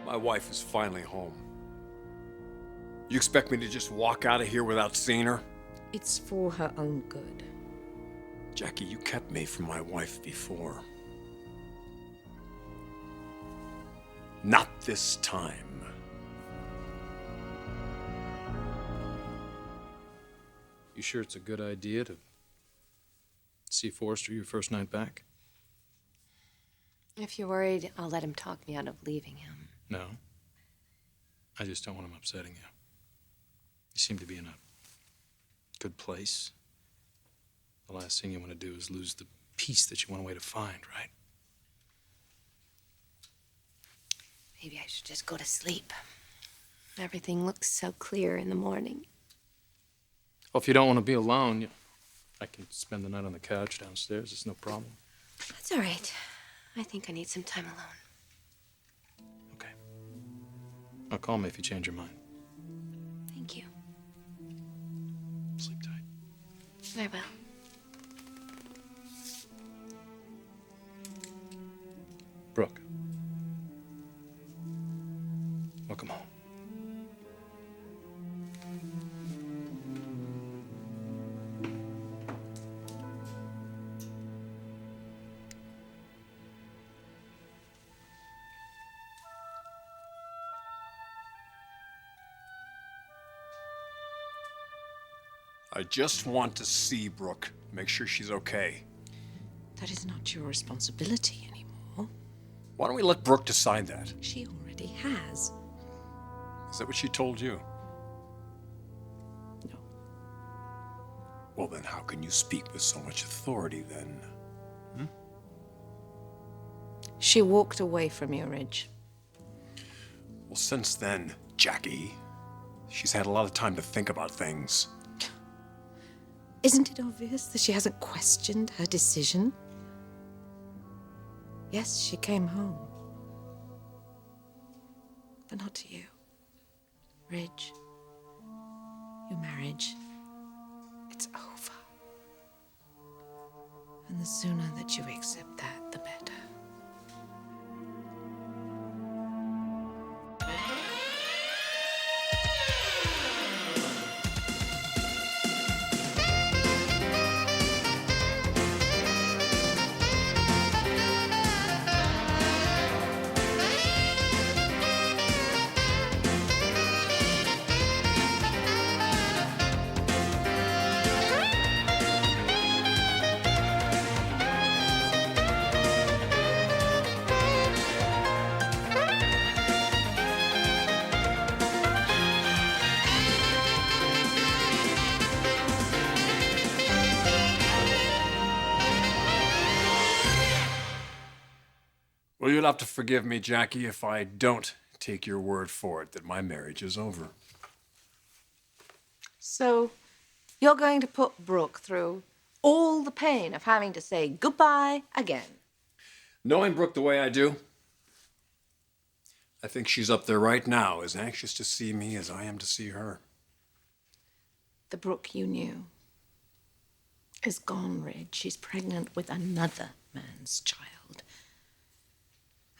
My wife is finally home. You expect me to just walk out of here without seeing her? It's for her own good. Jackie, you kept me from my wife before. Not this time. You sure it's a good idea to see Forrester your first night back? If you're worried, I'll let him talk me out of leaving him. No. I just don't want him upsetting you. You seem to be in a good place. The last thing you want to do is lose the peace that you went away to find, right? Maybe I should just go to sleep. Everything looks so clear in the morning. Well, if you don't want to be alone, I can spend the night on the couch downstairs. It's no problem. That's all right. I think I need some time alone. Okay. Now call me if you change your mind. Thank you. Sleep tight. I will. Brooke. Welcome home. I just want to see Brooke. Make sure she's okay. That is not your responsibility anymore. Why don't we let Brooke decide that? She already has. Is that what she told you? No. Well, then how can you speak with so much authority, then? She walked away from you, Ridge. Well, since then, Jackie, she's had a lot of time to think about things. Isn't it obvious that she hasn't questioned her decision? Yes, she came home. But not to you. Ridge, your marriage, it's over. And the sooner that you accept that, the better. Well, you'll have to forgive me, Jackie, if I don't take your word for it that my marriage is over. So, you're going to put Brooke through all the pain of having to say goodbye again. Knowing Brooke the way I do, I think she's up there right now, as anxious to see me as I am to see her. The Brooke you knew is gone, Ridge. She's pregnant with another man's child.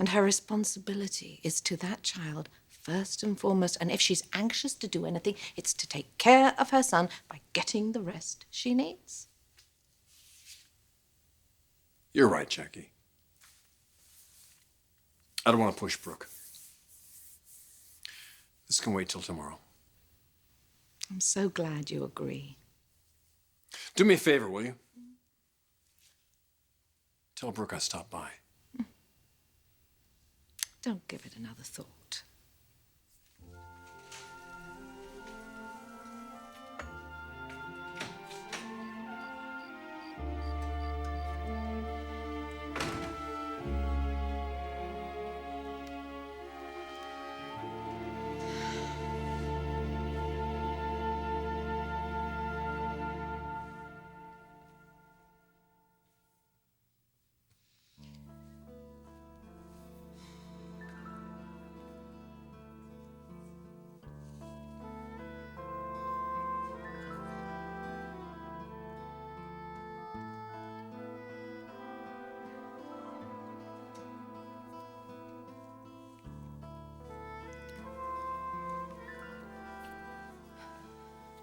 And her responsibility is to that child first and foremost. And if she's anxious to do anything, it's to take care of her son by getting the rest she needs. You're right, Jackie. I don't want to push Brooke. This can wait till tomorrow. I'm so glad you agree. Do me a favor, will you? Tell Brooke I stopped by. Don't give it another thought.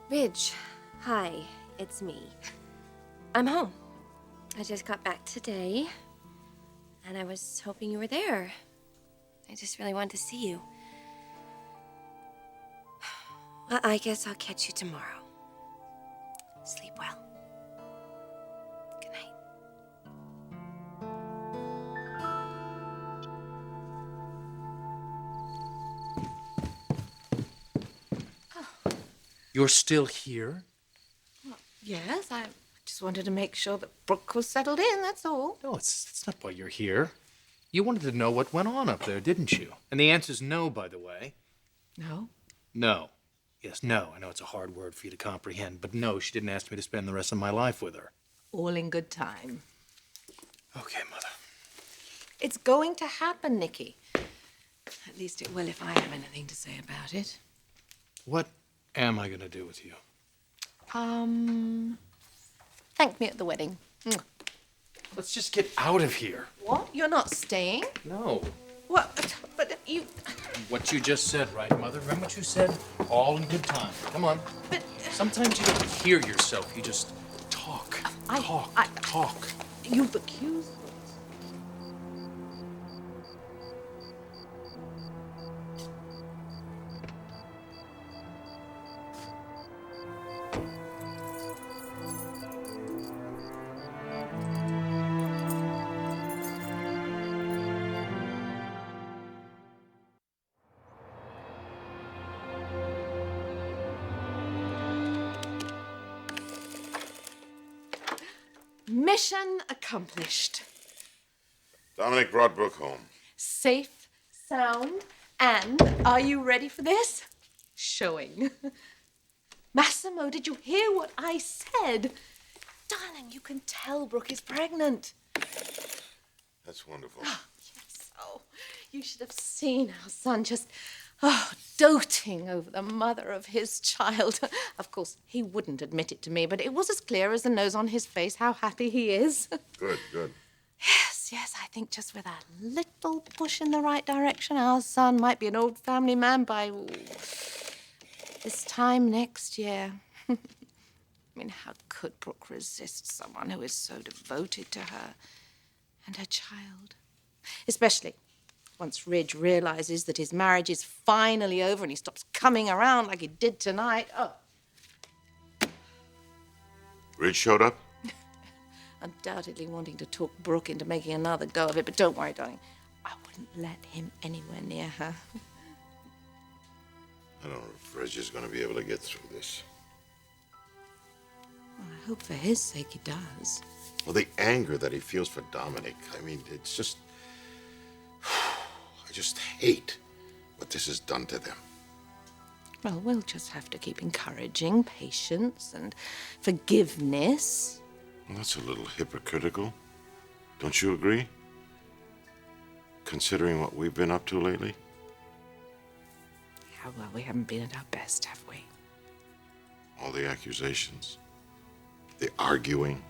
Ridge, hi, it's me. I'm home. I just got back today, and I was hoping you were there. I just really wanted to see you. I guess I'll catch you tomorrow. Sleep well. Good night. You're still here? Yes, I just wanted to make sure that Brooke was settled in, that's all. No, it's not why you're here. You wanted to know what went on up there, didn't you? And the answer's no, by the way. No? No. Yes, no. I know it's a hard word for you to comprehend, but no, she didn't ask me to spend the rest of my life with her. All in good time. Okay, Mother. It's going to happen, Nicky. At least it will if I have anything to say about it. What am I going to do with you? Thank me at the wedding. Mwah. Let's just get out of here. What? You're not staying? No. What? But you... What you just said, right, Mother? Remember what you said? All in good time. Come on. But... Sometimes you don't hear yourself. You just talk. Talk. You've accused me. Mission accomplished. Dominic brought Brooke home. Safe, sound, and are you ready for this? Showing. Massimo, did you hear what I said? Darling, you can tell Brooke is pregnant. That's wonderful. Yes, oh, you should have seen our son just, doting over the mother of his child. Of course, he wouldn't admit it to me, but it was as clear as the nose on his face how happy he is. Good, good. Yes, I think just with a little push in the right direction, our son might be an old family man by this time next year. I mean, how could Brooke resist someone who is so devoted to her and her child? Especially once Ridge realizes that his marriage is finally over and he stops coming around like he did tonight. Oh, Ridge showed up? undoubtedly wanting to talk Brooke into making another go of it, but don't worry, darling. I wouldn't let him anywhere near her. I don't know if Ridge is going to be able to get through this. Well, I hope for his sake he does. Well, the anger that he feels for Dominic, I mean, it's just... I just hate what this has done to them. Well, we'll just have to keep encouraging patience and forgiveness. Well, that's a little hypocritical. Don't you agree? Considering what we've been up to lately? Yeah, well, we haven't been at our best, have we? All the accusations, the arguing,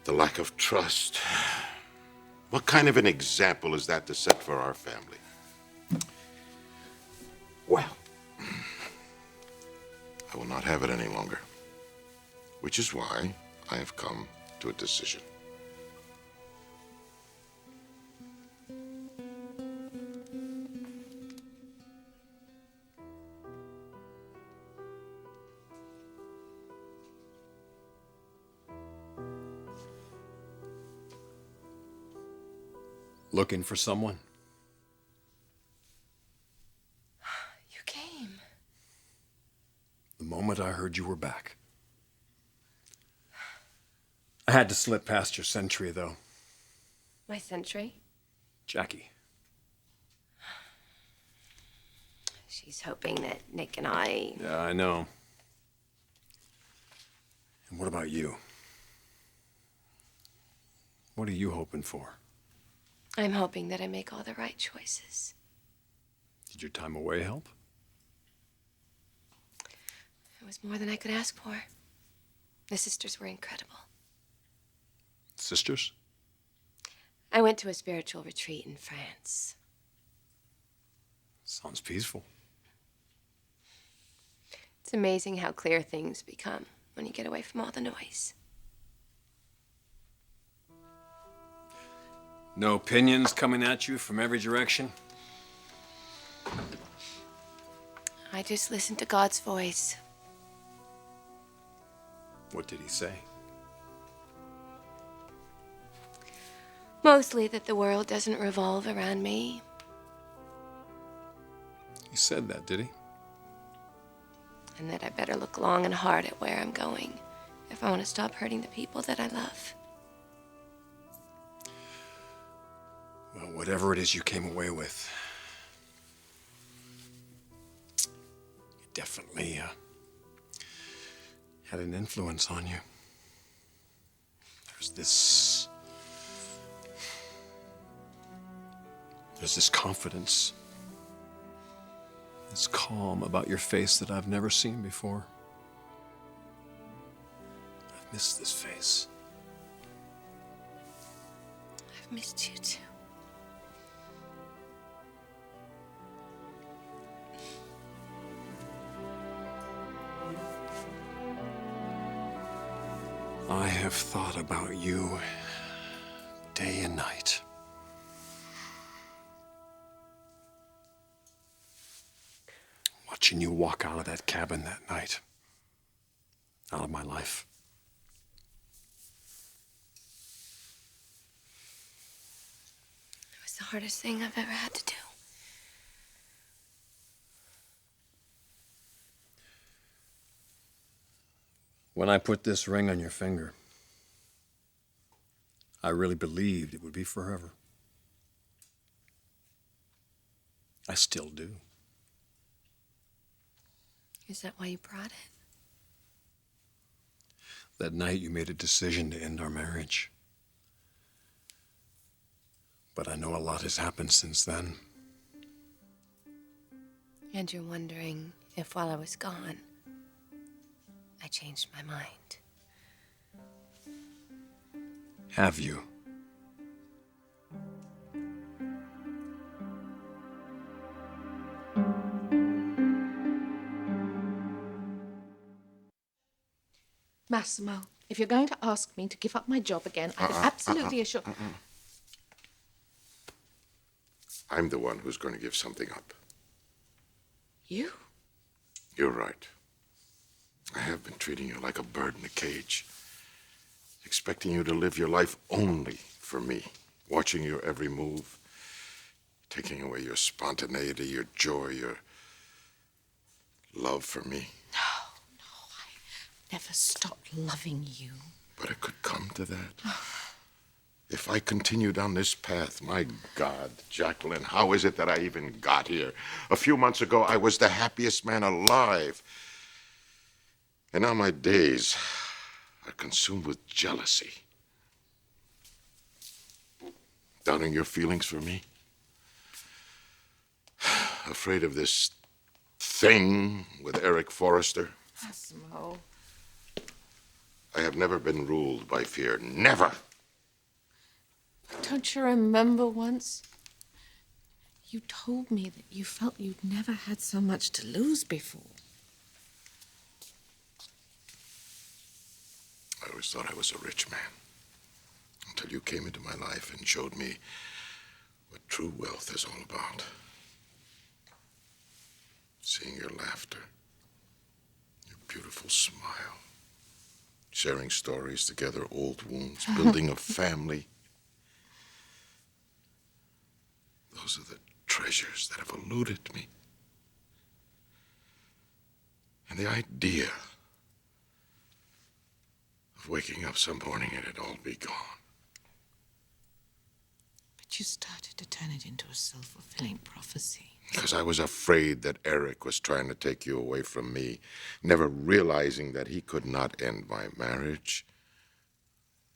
the lack of trust. What kind of an example is that to set for our family? Well, I will not have it any longer, which is why I have come to a decision. Looking for someone? You came. The moment I heard you were back. I had to slip past your sentry, though. My sentry? Jackie. She's hoping that Nick and I... Yeah, I know. And what about you? What are you hoping for? I'm hoping that I make all the right choices. Did your time away help? It was more than I could ask for. The sisters were incredible. Sisters? I went to a spiritual retreat in France. Sounds peaceful. It's amazing how clear things become when you get away from all the noise. No opinions coming at you from every direction? I just listen to God's voice. What did he say? Mostly that the world doesn't revolve around me. He said that, did he? And that I better look long and hard at where I'm going if I want to stop hurting the people that I love. Well, whatever it is you came away with, it definitely had an influence on you. There's this confidence, this calm about your face that I've never seen before. I've missed this face. I've missed you too. I have thought about you day and night. Watching you walk out of that cabin that night, out of my life. It was the hardest thing I've ever had to do. When I put this ring on your finger, I really believed it would be forever. I still do. Is that why you brought it? That night you made a decision to end our marriage. But I know a lot has happened since then. And you're wondering if while I was gone, I changed my mind. Have you? Massimo, if you're going to ask me to give up my job again, I can absolutely assure... I'm the one who's going to give something up. You? You're right. I have been treating you like a bird in a cage, expecting you to live your life only for me, watching your every move, taking away your spontaneity, your joy, your love for me. No, I never stopped loving you. But it could come to that. If I continue down this path, my God, Jacqueline, how is it that I even got here? A few months ago, I was the happiest man alive. And now my days are consumed with jealousy. Doubting your feelings for me. Afraid of this thing with Eric Forrester. Massimo. I have never been ruled by fear. Never. Don't you remember once? You told me that you felt you'd never had so much to lose before. I always thought I was a rich man. Until you came into my life and showed me what true wealth is all about. Seeing your laughter, your beautiful smile, sharing stories together, old wounds, building a family. Those are the treasures that have eluded me. And the idea of waking up some morning and it all be gone. But you started to turn it into a self-fulfilling prophecy. Because I was afraid that Eric was trying to take you away from me, never realizing that he could not end my marriage.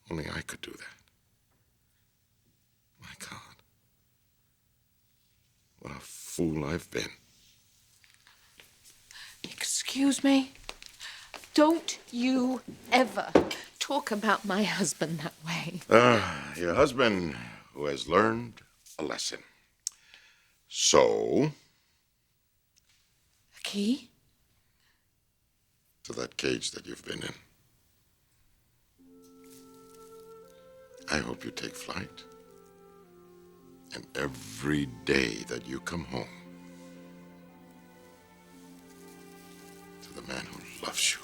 Only I could do that. My God. What a fool I've been. Excuse me? Don't you ever talk about my husband that way. Your husband who has learned a lesson. So, A key? to that cage that you've been in. I hope you take flight. And every day that you come home to the man who loves you.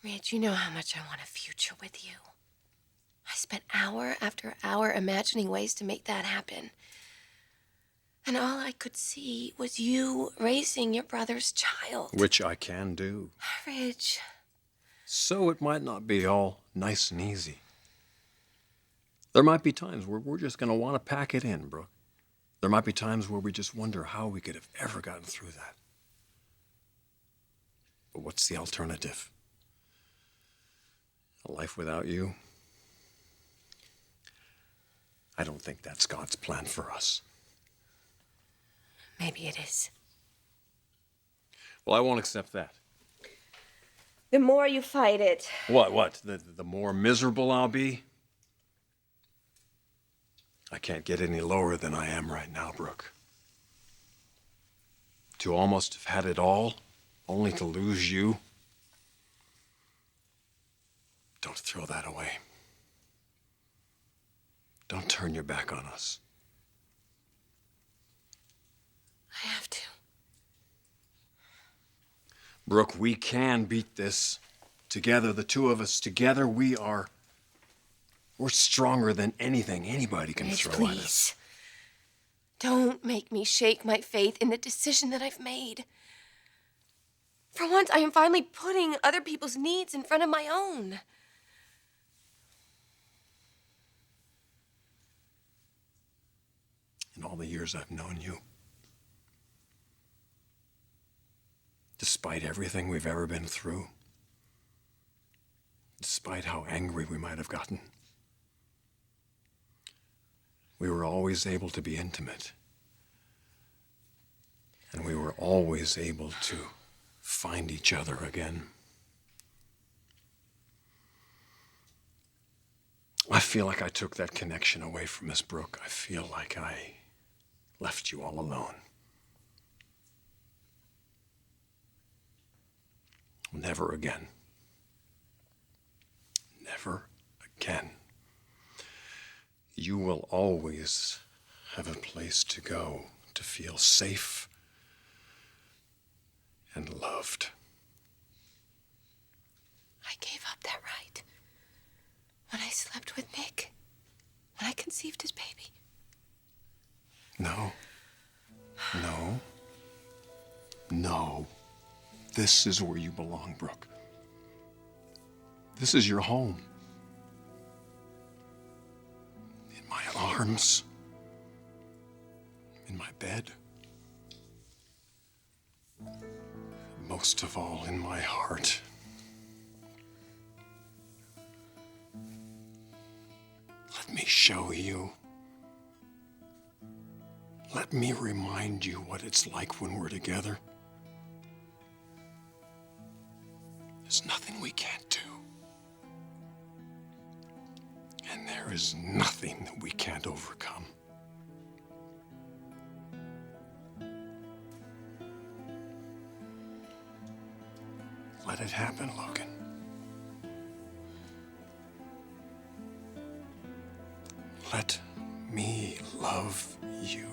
Ridge, you know how much I want a future with you. I spent hour after hour imagining ways to make that happen. And all I could see was you raising your brother's child. Which I can do. Ridge. So it might not be all nice and easy. There might be times where we're just going to want to pack it in, Brooke. There might be times where we just wonder how we could have ever gotten through that. But what's the alternative? A life without you? I don't think that's God's plan for us. Maybe it is. Well, I won't accept that. The more you fight it. What? The more miserable I'll be? I can't get any lower than I am right now, Brooke. To almost have had it all, only to lose you. Don't throw that away. Don't turn your back on us. I have to. Brooke, we can beat this. Together, the two of us, together, we're stronger than anything anybody can Ridge, throw at us. please. Don't make me shake my faith in the decision that I've made. For once, I am finally putting other people's needs in front of my own. In all the years I've known you, despite everything we've ever been through, despite how angry we might have gotten, we were always able to be intimate. And we were always able to find each other again. I feel like I took that connection away from Miss Brooke. I feel like I left you all alone. Never again. Never again. You will always have a place to go to feel safe and loved. I gave up that right when I slept with Nick, when I conceived his baby. No. No. No. This is where you belong, Brooke. This is your home. In my arms. In my bed. Most of all, in my heart. Let me show you. Let me remind you what it's like when we're together. There's nothing we can't do. And there is nothing that we can't overcome. Let it happen, Logan. Let me love you.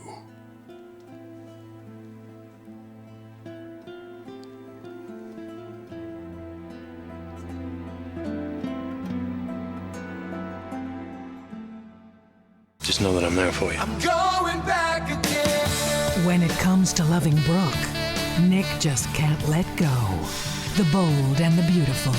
Just know that I'm there for you. I'm going back again. When it comes to loving Brooke, Nick just can't let go. The bold and the beautiful.